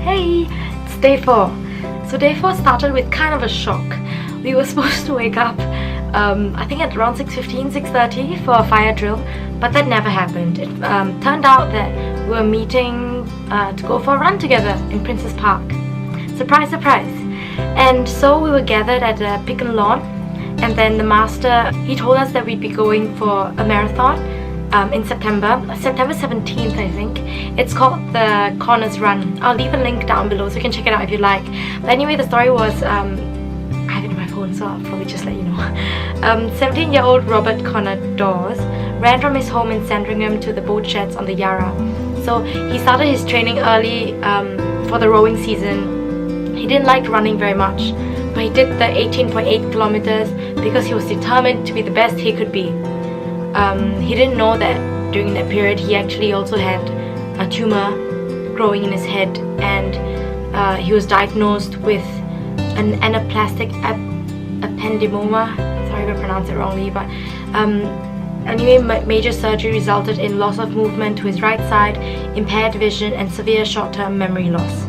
Hey, it's day 4. So day 4 started with kind of a shock. We were supposed to wake up I think at around 6:15, 6:30 for a fire drill, but that never happened. It turned out that we were meeting to go for a run together in Princess Park. Surprise, surprise. And so we were gathered at a Picken lawn, and then the master, he told us that we'd be going for a marathon in September 17th, I think. It's called the Corners Run. I'll leave a link down below so you can check it out if you like. But anyway, the story was, I have it in my phone, so I'll probably just let you know. 17-year-old Robert Connor Dawes ran from his home in Sandringham to the boat sheds on the Yarra. So he started his training early for the rowing season. He didn't like running very much, but he did the 18.8 kilometers because he was determined to be the best he could be. He didn't know that during that period he actually also had a tumor growing in his head, and he was diagnosed with an anaplastic ependymoma. Sorry if I pronounce it wrongly, but anyway, major surgery resulted in loss of movement to his right side, impaired vision, and severe short-term memory loss.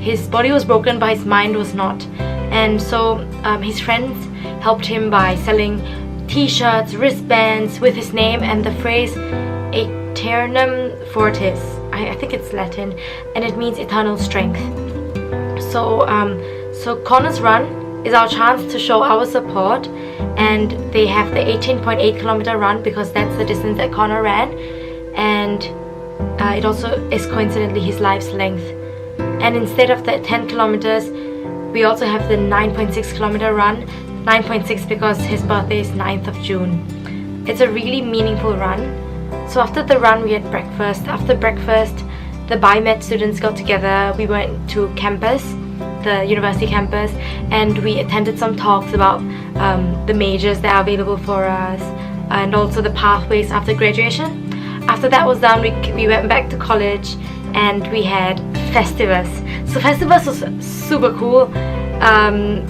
His body was broken, but his mind was not, and so his friends helped him by selling t-shirts, wristbands with his name and the phrase Aeternum Fortis. I think it's Latin, and it means eternal strength. So Corners Run is our chance to show our support, and they have the 18.8 kilometer run because that's the distance that Connor ran, and it also is coincidentally his life's length. And instead of the 10 kilometers, we also have the 9.6 kilometer run. 9.6 because his birthday is 9th of June. It's a really meaningful run. So after the run we had breakfast. After breakfast the Biomed students got together. We went to campus, the university campus, and we attended some talks about the majors that are available for us and also the pathways after graduation. After that was done, we went back to college and we had Festivus. So Festivus was super cool.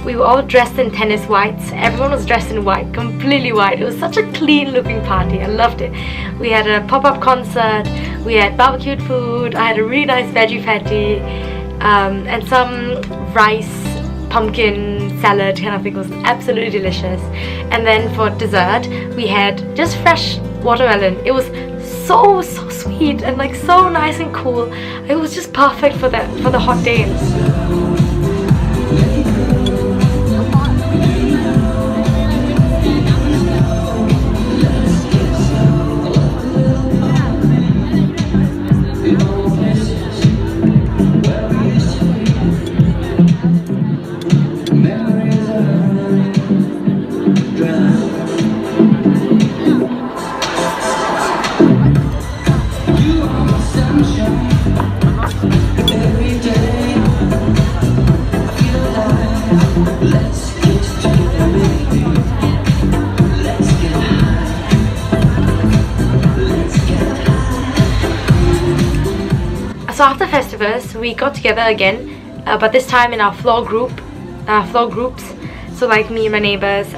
We were all dressed in tennis whites. Everyone was dressed in white, completely white. It was such a clean looking party. I loved it. We had a pop-up concert, we had barbecued food, I had a really nice veggie patty, and some rice pumpkin salad kind of thing. It was absolutely delicious. And then for dessert we had just fresh watermelon. It was so sweet and like so nice and cool. It was just perfect for the hot days. So after Festivus, we got together again, but this time in our floor groups. So like me and my neighbors,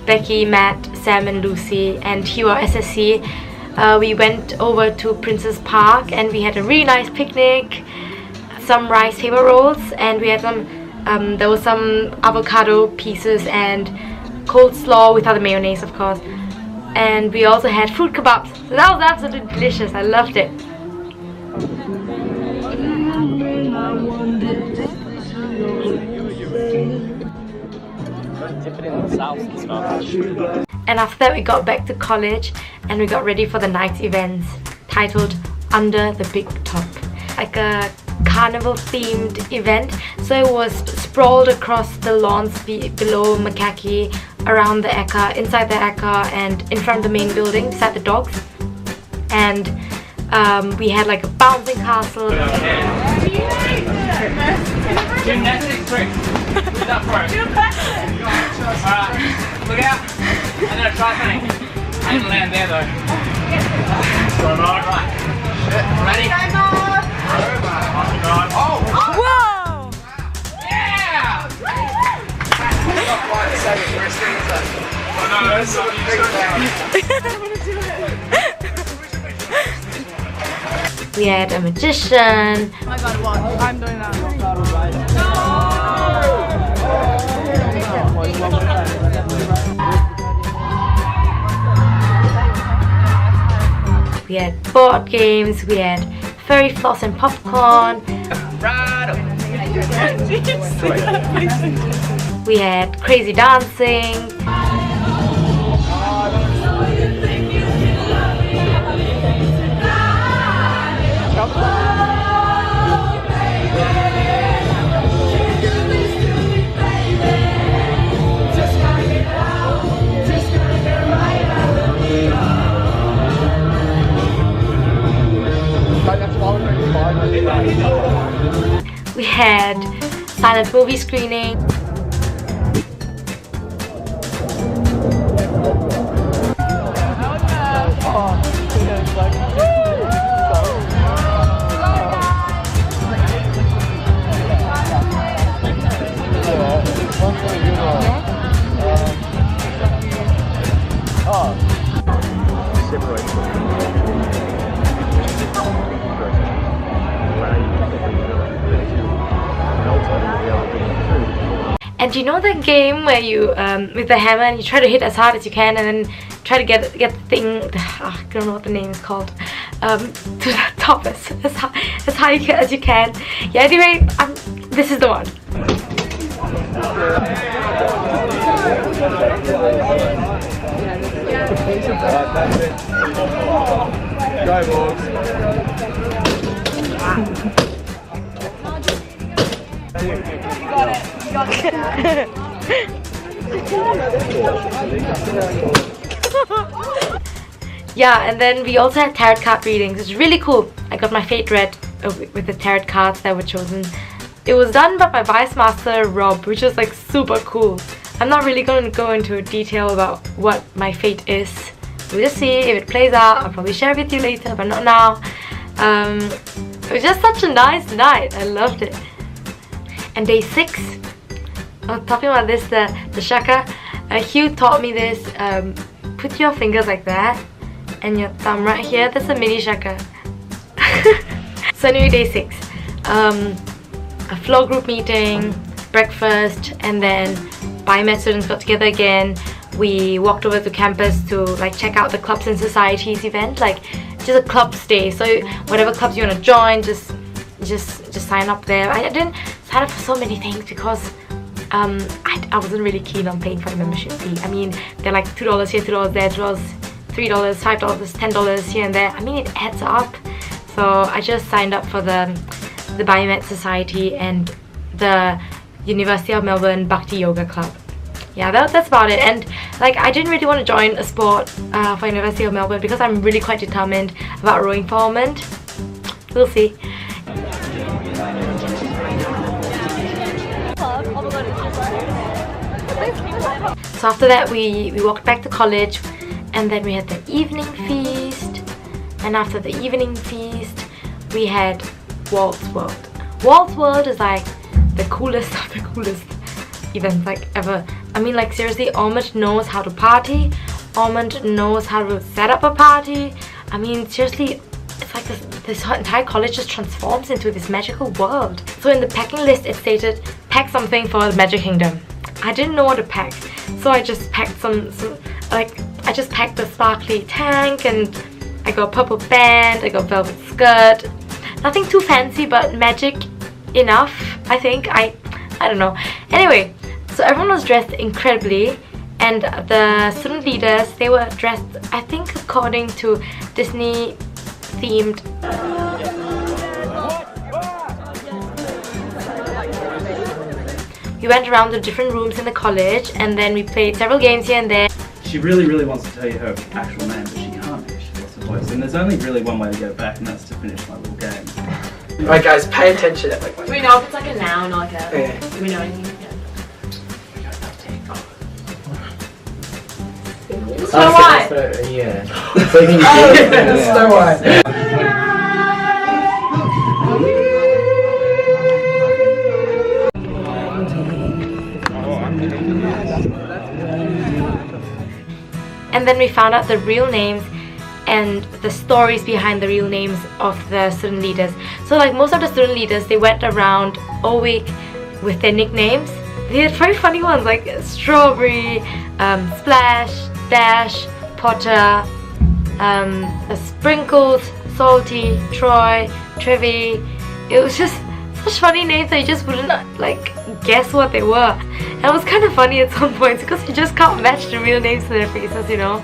Becky, Matt, Sam and Lucy, and Hugh, our SSC, we went over to Princess Park and we had a really nice picnic, some rice paper rolls, and we had some, there was some avocado pieces and coleslaw without the mayonnaise, of course. And we also had fruit kebabs. So that was absolutely delicious. I loved it. And after that we got back to college and we got ready for the night's events titled Under the Big Top, like a carnival themed event. So it was sprawled across the lawns below Makaki, around the Eka, inside the Eka, and in front of the main building beside the dogs. And we had like a bouncing castle. Gymnastics trick. Sit up for it. Alright, look out. I'm gonna try something. I didn't land there though. Right. Ready? Oh! Whoa! Yeah! Not quite the same as wrestling, is it? Oh no, that's not We had a magician, gotta watch. I'm doing that. We had board games, we had fairy floss and popcorn. We had crazy dancing. We had silent movie screening. And you know that game where you with the hammer and you try to hit as hard as you can and then try to get the thing, I don't know what the name is called, to the top as high as you can. Yeah, anyway, this is the one. Yeah, and then we also had tarot card readings. It's really cool. I got my fate read with the tarot cards that were chosen. It was done by my vice master Rob, which is like super cool. I'm not really going to go into detail about what my fate is. We'll just see if it plays out. I'll probably share with you later, but not now. It was just such a nice night. I loved it. And day 6, talking about this, the shaka, Hugh taught me this. Put your fingers like that and your thumb right here. That's a mini shaka. So anyway, day 6, a floor group meeting, breakfast, and then biomed students got together again. We walked over to campus to like check out the clubs and societies event, like just a clubs day. So whatever clubs you want to join, just sign up there. I didn't sign up for so many things because I wasn't really keen on paying for the membership fee. I mean, they're like $2 here, $2 there, $2, $3, $5, $10 here and there. I mean, it adds up. So I just signed up for the Biomed Society and the University of Melbourne Bhakti Yoga Club. Yeah, that's about it. And like, I didn't really want to join a sport for University of Melbourne because I'm really quite determined about rowing for Ormond. We'll see. So after that we walked back to college, and then we had the evening feast, and after the evening feast we had Waltz World. Waltz World is like the coolest of the coolest events like ever. I mean, like seriously, Ormond knows how to party. Ormond knows how to set up a party. I mean, seriously, it's like this entire college just transforms into this magical world. So in the packing list it stated, pack something for the Magic Kingdom. I didn't know what to pack, so I just packed I just packed a sparkly tank, and I got a purple band, I got a velvet skirt. Nothing too fancy, but magic enough, I think. I don't know. Anyway, so everyone was dressed incredibly, and the student leaders, they were dressed, I think, according to Disney themed. We went around the different rooms in the college, and then we played several games here and there. She really wants to tell you her actual name, but she can't because she lost her voice. And there's only really one way to get it back, and that's to finish my little game. Alright guys, pay attention. Do we know if it's like a noun or like a... Yeah. Do we know anything? Yeah. Snow White! Yeah. So you can Snow White. And then we found out the real names, and the stories behind the real names of the student leaders. So like most of the student leaders, they went around all week with their nicknames. They had very funny ones like Strawberry, Splash, Dash, Potter, Sprinkles, Salty, Troy, Trevi. It was just such funny names that you just wouldn't like guess what they were. And it was kind of funny at some points because you just can't match the real names to their faces, you know.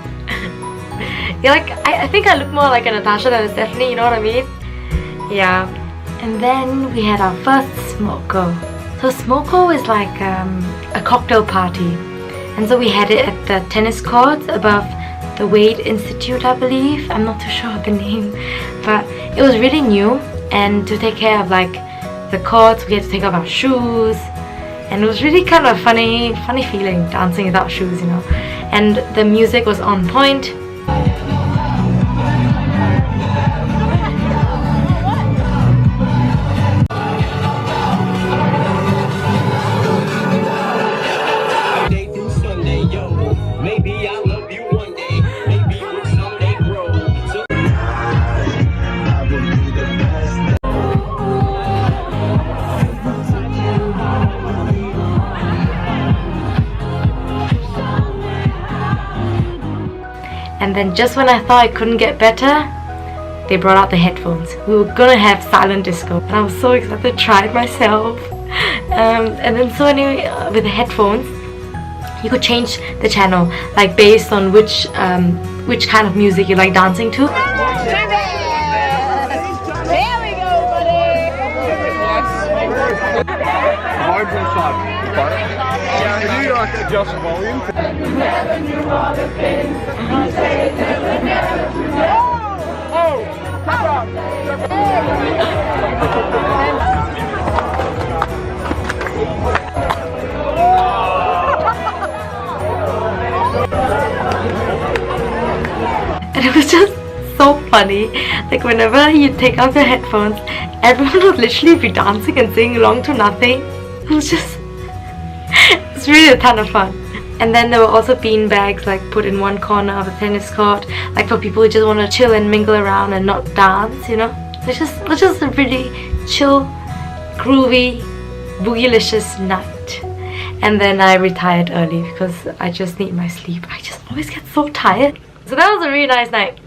Yeah, like I think I look more like a Natasha than a Stephanie, you know what I mean? Yeah. And then we had our first smoko. So smoko is like a cocktail party, and so we had it at the tennis courts above the Wade Institute, I believe. I'm not too sure of the name, but it was really new. And to take care of like the courts, we had to take off our shoes, and it was really kind of funny feeling dancing without shoes, you know. And the music was on point. And then just when I thought I couldn't get better, they brought out the headphones. We were gonna have silent disco, and I was so excited to try it myself. And then so anyway, with the headphones, you could change the channel, like based on which kind of music you like dancing to. Can you like adjust volume? And it was just so funny. Like whenever you take out your headphones, everyone would literally be dancing and singing along to nothing. It was just, it's really a ton of fun. And then there were also bean bags like put in one corner of the tennis court, like for people who just want to chill and mingle around and not dance, you know. It was just a really chill, groovy, boogylicious night. And then I retired early because I just need my sleep. I just always get so tired. So that was a really nice night.